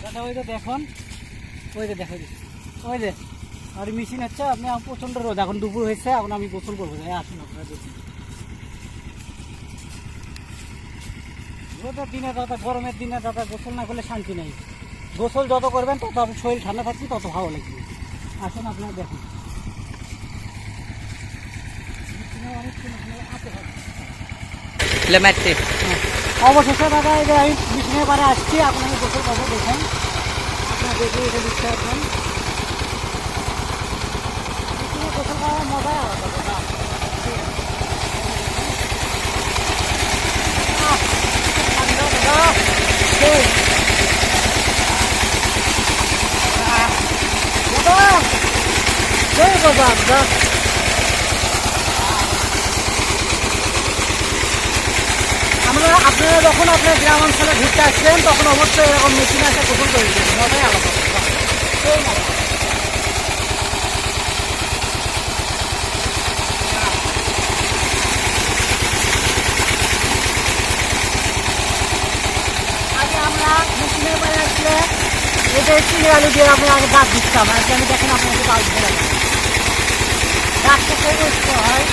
দাদা ওই যে দেখুন, ওই যে দেখো, ওই যে আর মেশিন হচ্ছে। আপনি প্রচণ্ড রোদ, এখন দুপুর হয়েছে, এখন আমি গোসল করবো। আসুন আপনারা দেখুন, রোদের দিনে দাদা, গরমের দিনে দাদা গোসল না করলে শান্তি নেই। গোসল যত করবেন তত আপনার শরীর ঠান্ডা থাকবে, তত ভালো লাগবে। আসুন আপনারা দেখুন, অবশেষে দাদা এই যে আমি বিছানায় পারে আসছি, এখন আমি গোসল করবো। দেখেন আপনার দেখে এটা দিচ্ছে এখন গোসল করার মজাই আলাদা দাদা। আপনারা যখন আপনার গ্রাম অঞ্চলে ঘুরতে আসছেন, তখন অবশ্যই এরকম মেশিন আসে গোসল করে দিচ্ছেন, মজাই আলাদা। আগে আমরা মেশিনের বাইরে আসলে এটা চিনি আলু দিয়ে আমরা আগে দাঁত দিচ্ছিলাম। আজকে আমি দেখেন আপনাকে দাঁত ধরে দাঁতটা হয়।